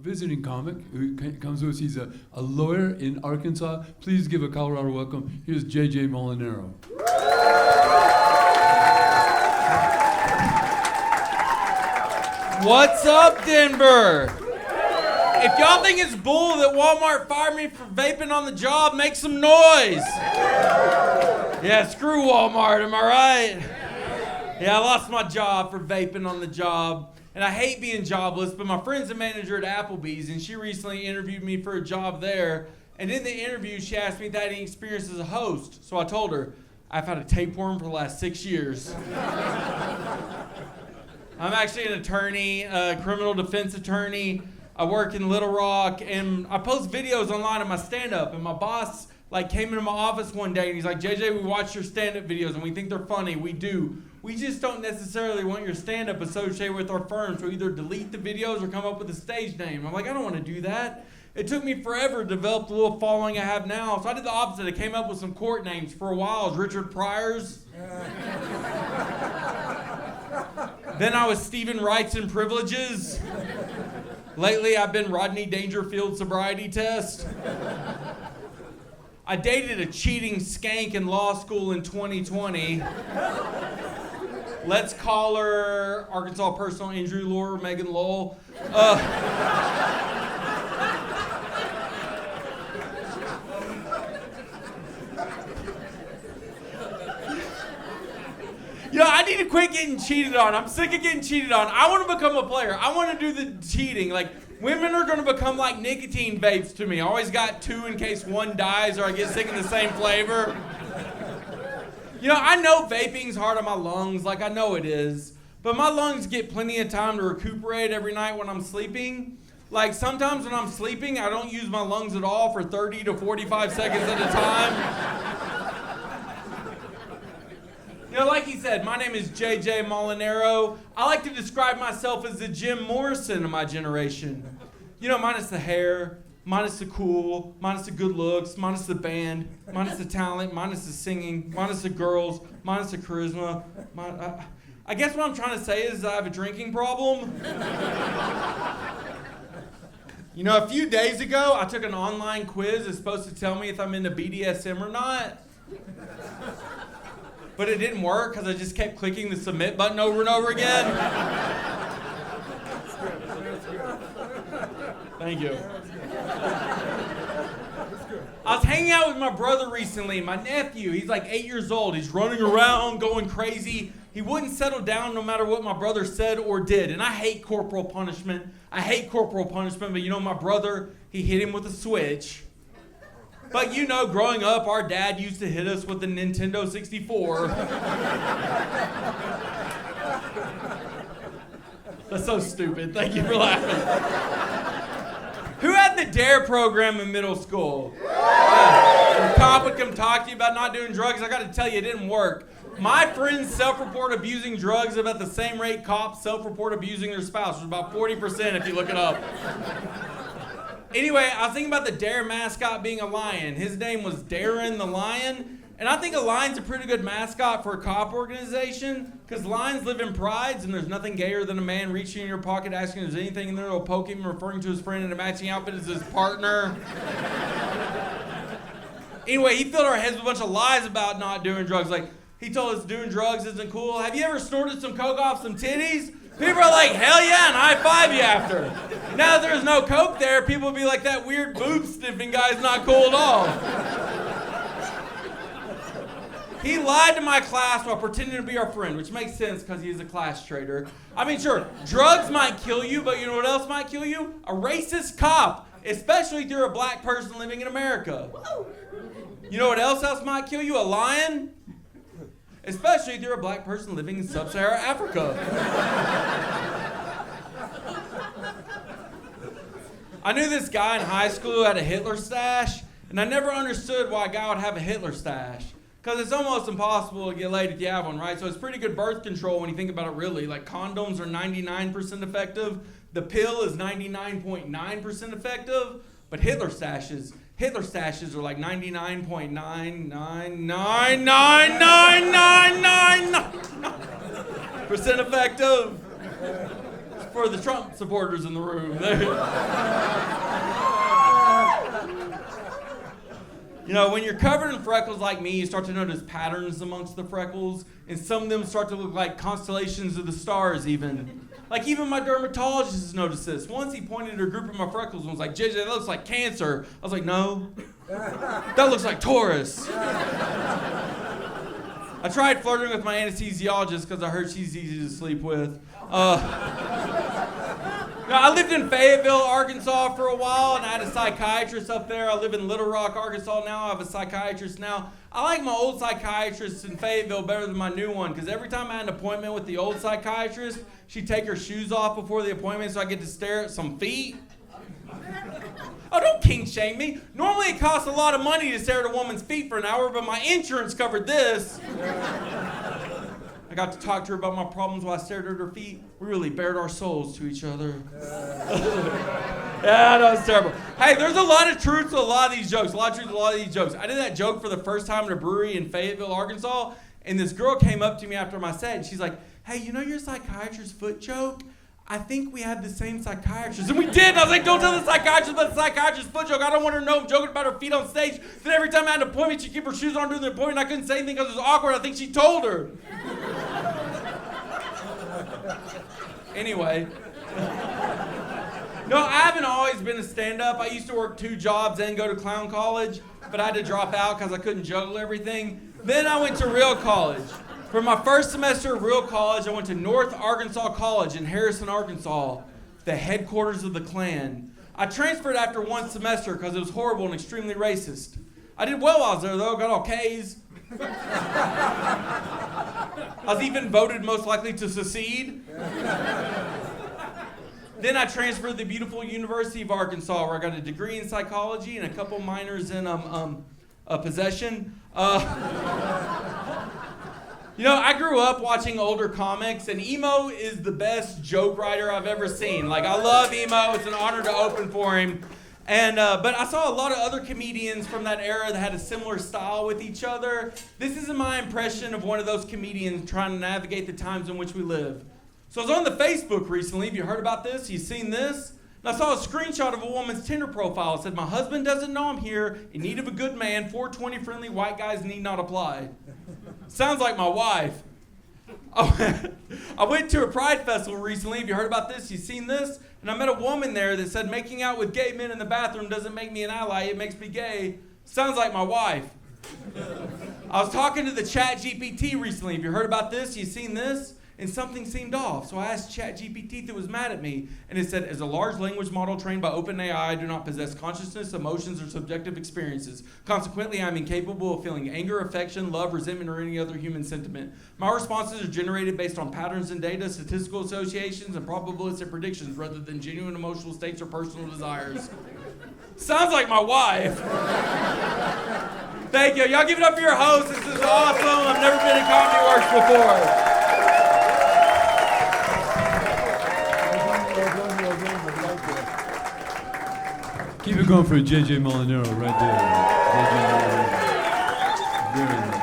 visiting comic who comes with us. He's a lawyer in Arkansas. Please give a Colorado welcome. Here's J.J. Molinaro. What's up, Denver? If y'all think it's bull that Walmart fired me for vaping on the job, make some noise. Yeah, screw Walmart, am I right? Yeah, I lost my job for vaping on the job. And I hate being jobless, but my friend's a manager at Applebee's, and she recently interviewed me for a job there. And in the interview, she asked me if I had any experience as a host. So I told her, I've had a tapeworm for the last 6 years. I'm actually an attorney, a criminal defense attorney. I work in Little Rock, and I post videos online of my stand-up, and my boss came into my office one day, and he's like, JJ, we watch your stand-up videos, and we think they're funny. We do. We just don't necessarily want your stand-up associated with our firm, so either delete the videos or come up with a stage name. I'm like, I don't want to do that. It took me forever to develop the little following I have now, so I did the opposite. I came up with some court names. For a while, I was Richard Pryor's. Then I was Stephen Rights and Privileges. Lately, I've been Rodney Dangerfield Sobriety Test. I dated a cheating skank in law school in 2020. Let's call her Arkansas personal injury lawyer Megan Lowell. Yeah, I need to quit getting cheated on. I'm sick of getting cheated on. I want to become a player. I want to do the cheating. Women are going to become like nicotine vapes to me. I always got 2 in case one dies or I get sick of the same flavor. I know vaping's hard on my lungs. I know it is. But my lungs get plenty of time to recuperate every night when I'm sleeping. Sometimes when I'm sleeping, I don't use my lungs at all for 30 to 45 seconds at a time. Like he said, my name is J.J. Molinaro. I like to describe myself as the Jim Morrison of my generation. Minus the hair, minus the cool, minus the good looks, minus the band, minus the talent, minus the singing, minus the girls, minus the charisma. I guess what I'm trying to say is I have a drinking problem. A few days ago, I took an online quiz that's supposed to tell me if I'm into BDSM or not. But it didn't work because I just kept clicking the submit button over and over again. Thank you. I was hanging out with my brother recently, my nephew. He's 8 years old. He's running around, going crazy. He wouldn't settle down no matter what my brother said or did. And I hate corporal punishment. But my brother, he hit him with a switch. But growing up, our dad used to hit us with the Nintendo 64. That's so stupid. Thank you for laughing. Who had the DARE program in middle school? The cop would come talk to you about not doing drugs. I got to tell you, it didn't work. My friends self-report abusing drugs about the same rate cops self-report abusing their spouse. It's about 40% if you look it up. Anyway, I was thinking about the DARE mascot being a lion. His name was Darren the Lion. And I think a lion's a pretty good mascot for a cop organization because lions live in prides and there's nothing gayer than a man reaching in your pocket asking if there's anything in there that'll poke him, referring to his friend in a matching outfit as his partner. Anyway, he filled our heads with a bunch of lies about not doing drugs. He told us doing drugs isn't cool. Have you ever snorted some coke off some titties? People are like, hell yeah, and high-five you after. Now that there's no coke there, people would be like, that weird boob-sniffing guy's not cool at all. He lied to my class while pretending to be our friend, which makes sense because he's a class traitor. Sure, drugs might kill you, but you know what else might kill you? A racist cop, especially if you're a black person living in America. You know what else might kill you? A lion? Especially if you're a black person living in sub-Saharan Africa. I knew this guy in high school who had a Hitler stash, and I never understood why a guy would have a Hitler stash. Because it's almost impossible to get laid if you have one, right? So it's pretty good birth control when you think about it really. Condoms are 99% effective. The pill is 99.9% effective. But Hitler stashes are 99.99999% effective. For the Trump supporters in the room. You know, when you're covered in freckles like me, you start to notice patterns amongst the freckles, and some of them start to look like constellations of the stars even. Like even my dermatologist has noticed this. Once he pointed at a group of my freckles and was like, JJ, that looks like cancer. I was like, no, that looks like Taurus. I tried flirting with my anesthesiologist because I heard she's easy to sleep with. I lived in Fayetteville, Arkansas for a while, and I had a psychiatrist up there. I live in Little Rock, Arkansas now. I have a psychiatrist now. I like my old psychiatrist in Fayetteville better than my new one because every time I had an appointment with the old psychiatrist, she'd take her shoes off before the appointment so I get to stare at some feet. Oh, don't king shame me. Normally it costs a lot of money to stare at a woman's feet for an hour, but my insurance covered this. I got to talk to her about my problems while I stared at her feet. We really bared our souls to each other. Yeah, that was terrible. Hey, there's a lot of truth to a lot of these jokes. I did that joke for the first time in a brewery in Fayetteville, Arkansas, and this girl came up to me after my set, and she's like, hey, you know your psychiatrist's foot joke? I think we had the same psychiatrist. And we did. And I was like, don't tell the psychiatrist about the psychiatrist's foot joke. I don't want her to know I'm joking about her feet on stage. Then every time I had an appointment, she'd keep her shoes on during the appointment. I couldn't say anything because it was awkward. I think she told her. Anyway. No, I haven't always been a stand-up. I used to work 2 jobs and go to clown college, but I had to drop out because I couldn't juggle everything. Then I went to real college. For my first semester of real college, I went to North Arkansas College in Harrison, Arkansas, the headquarters of the Klan. I transferred after 1 semester because it was horrible and extremely racist. I did well while I was there, though. Got all K's. I was even voted most likely to secede. Then I transferred to the beautiful University of Arkansas, where I got a degree in psychology and a couple minors in possession. You know, I grew up watching older comics, and Emo is the best joke writer I've ever seen. Like, I love Emo. It's an honor to open for him. And but I saw a lot of other comedians from that era that had a similar style with each other. This isn't my impression of one of those comedians trying to navigate the times in which we live. So I was on the Facebook recently. Have you heard about this? You seen this? And I saw a screenshot of a woman's Tinder profile. It said, my husband doesn't know I'm here, in need of a good man, 420 friendly white guys need not apply. Sounds like my wife. I went to a Pride Festival recently. Have you heard about this? You seen this? And I met a woman there that said, making out with gay men in the bathroom doesn't make me an ally, it makes me gay. Sounds like my wife. I was talking to the ChatGPT recently. Have you heard about this? You seen this? And something seemed off. So I asked ChatGPT if it was mad at me. And it said, as a large language model trained by OpenAI, I do not possess consciousness, emotions, or subjective experiences. Consequently, I am incapable of feeling anger, affection, love, resentment, or any other human sentiment. My responses are generated based on patterns in data, statistical associations, and probabilistic predictions rather than genuine emotional states or personal desires. Sounds like my wife. Thank you. Y'all give it up for your host. This is awesome. I've never been in Comedy Works before. Keep it going for JJ Molinaro right there. JJ Molinaro. Very nice.